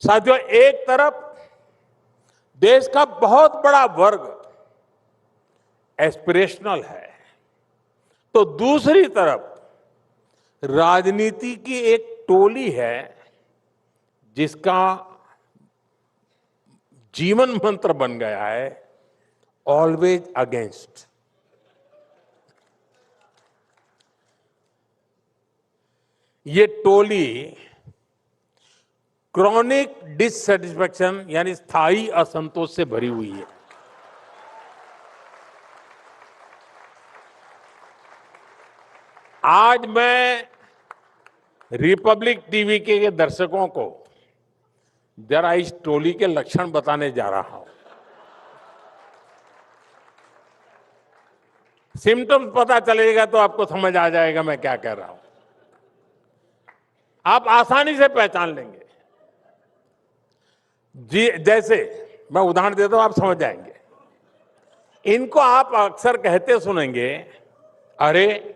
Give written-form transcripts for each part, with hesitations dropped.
साथियों, एक तरफ देश का बहुत बड़ा वर्ग एस्पिरेशनल है, तो दूसरी तरफ राजनीति की एक टोली है जिसका जीवन मंत्र बन गया है ऑलवेज अगेंस्ट। ये टोली क्रॉनिक डिससेटिस्फैक्शन यानी स्थायी असंतोष से भरी हुई है। आज मैं रिपब्लिक टीवी के दर्शकों को जरा इस टोली के लक्षण बताने जा रहा हूं। सिम्टम्स पता चलेगा तो आपको समझ आ जाएगा मैं क्या कह रहा हूं। आप आसानी से पहचान लेंगे। जी, जैसे मैं उदाहरण देता हूं, आप समझ जाएंगे। इनको आप अक्सर कहते सुनेंगे, अरे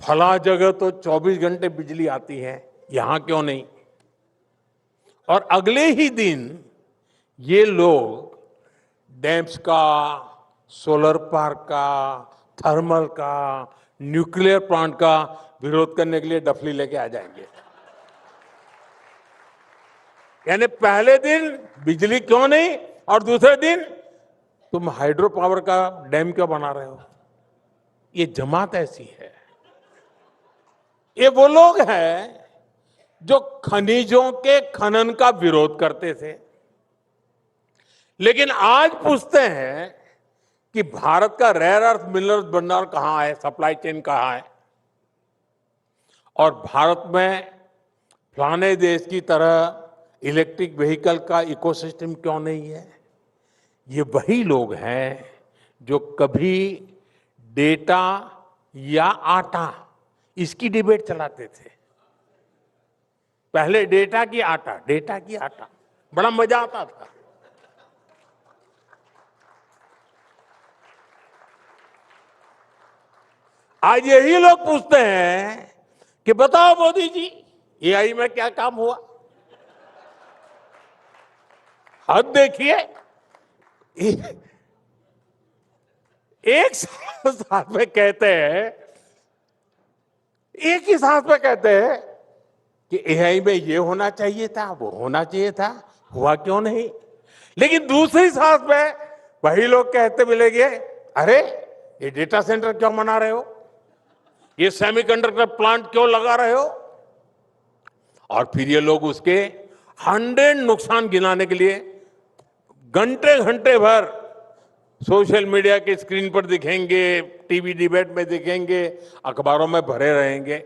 फला जगह तो 24 घंटे बिजली आती है, यहां क्यों नहीं। और अगले ही दिन ये लोग डैम्स का, सोलर पार्क का, थर्मल का, न्यूक्लियर प्लांट का विरोध करने के लिए डफली लेके आ जाएंगे। यानी पहले दिन बिजली क्यों नहीं और दूसरे दिन तुम हाइड्रो पावर का डैम क्यों बना रहे हो। ये जमात ऐसी है। ये वो लोग हैं जो खनिजों के खनन का विरोध करते थे, लेकिन आज पूछते हैं कि भारत का रेयर अर्थ मिनरल्स भंडार कहां है, सप्लाई चेन कहां है। और भारत में फलाने देश की तरह इलेक्ट्रिक व्हीकल का इकोसिस्टम क्यों नहीं है। ये वही लोग हैं जो कभी डेटा या आटा इसकी डिबेट चलाते थे। पहले डेटा की आटा बड़ा मजा आता था। आज यही लोग पूछते हैं कि बताओ मोदी जी, एआई में क्या काम हुआ। हद देखिए, एक साथ में कहते हैं, एक ही साथ में कहते हैं कि एआई में ये होना चाहिए था, वो होना चाहिए था, हुआ क्यों नहीं। लेकिन दूसरी साथ में वही लोग कहते मिलेंगे, अरे ये डेटा सेंटर क्यों बना रहे हो, ये सेमीकंडक्टर प्लांट क्यों लगा रहे हो। और फिर ये लोग उसके 100 नुकसान गिनाने के लिए घंटे घंटे भर सोशल मीडिया के स्क्रीन पर दिखेंगे, टीवी डिबेट में दिखेंगे, अखबारों में भरे रहेंगे।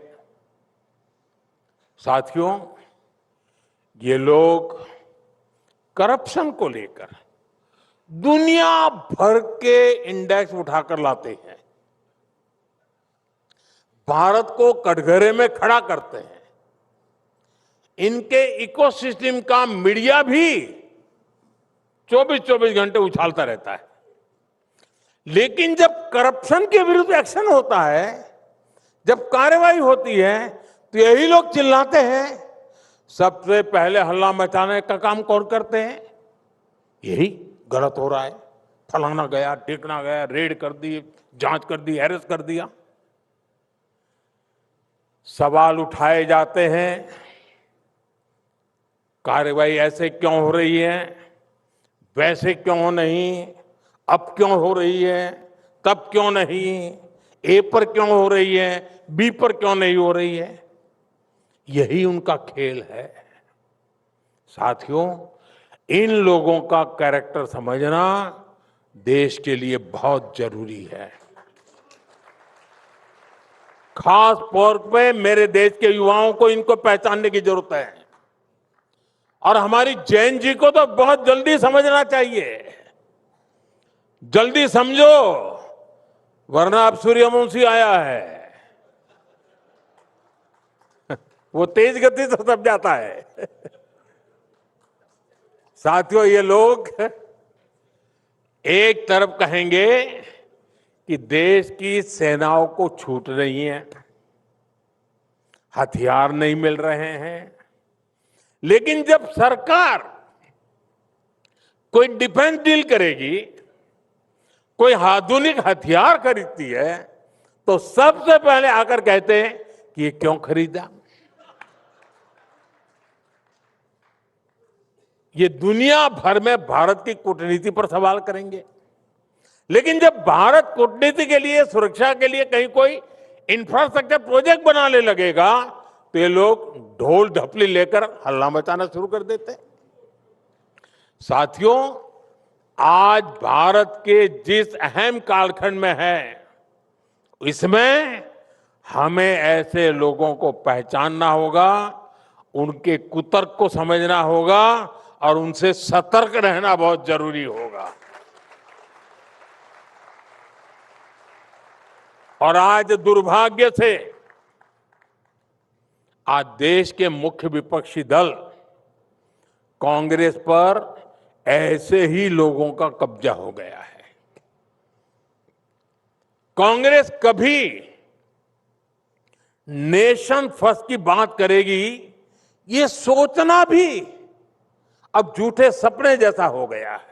साथियों, ये लोग करप्शन को लेकर दुनिया भर के इंडेक्स उठाकर लाते हैं, भारत को कटघरे में खड़ा करते हैं। इनके इकोसिस्टम का मीडिया भी 24-24 घंटे उछालता रहता है। लेकिन जब करप्शन के विरुद्ध एक्शन होता है, जब कार्रवाई होती है, तो यही लोग चिल्लाते हैं। सबसे पहले हल्ला मचाने का काम कौन करते हैं, यही गलत हो रहा है, फलाना गया, ढिकना गया, रेड कर दी, जांच कर दी, अरेस्ट कर दिया। सवाल उठाए जाते हैं, कार्रवाई ऐसे क्यों हो रही है, वैसे क्यों नहीं, अब क्यों हो रही है, तब क्यों नहीं, ए पर क्यों हो रही है, बी पर क्यों नहीं हो रही है। यही उनका खेल है। साथियों, इन लोगों का कैरेक्टर समझना देश के लिए बहुत जरूरी है। खास तौर पे मेरे देश के युवाओं को इनको पहचानने की जरूरत है। और हमारी जैन जी को तो बहुत जल्दी समझना चाहिए। जल्दी समझो, वरना अब सूर्यवंशी आया है, वो तेज गति से समझ जाता है। साथियों, ये लोग एक तरफ कहेंगे कि देश की सेनाओं को छूट नहीं है, हथियार नहीं मिल रहे हैं, लेकिन जब सरकार कोई डिफेंस डील करेगी, कोई आधुनिक हथियार खरीदती है, तो सबसे पहले आकर कहते हैं कि ये क्यों खरीदा। ये दुनिया भर में भारत की कूटनीति पर सवाल करेंगे। लेकिन जब भारत कूटनीति के लिए, सुरक्षा के लिए कहीं कोई इंफ्रास्ट्रक्चर प्रोजेक्ट बनाने लगेगा, तो ये लोग ढोल ढपली लेकर हल्ला मचाना शुरू कर देते हैं। साथियों, आज भारत के जिस अहम कालखंड में है, इसमें हमें ऐसे लोगों को पहचानना होगा, उनके कुतर्क को समझना होगा और उनसे सतर्क रहना बहुत जरूरी होगा। और आज दुर्भाग्य से आज देश के मुख्य विपक्षी दल कांग्रेस पर ऐसे ही लोगों का कब्जा हो गया है। कांग्रेस कभी नेशन फर्स्ट की बात करेगी, ये सोचना भी अब झूठे सपने जैसा हो गया है।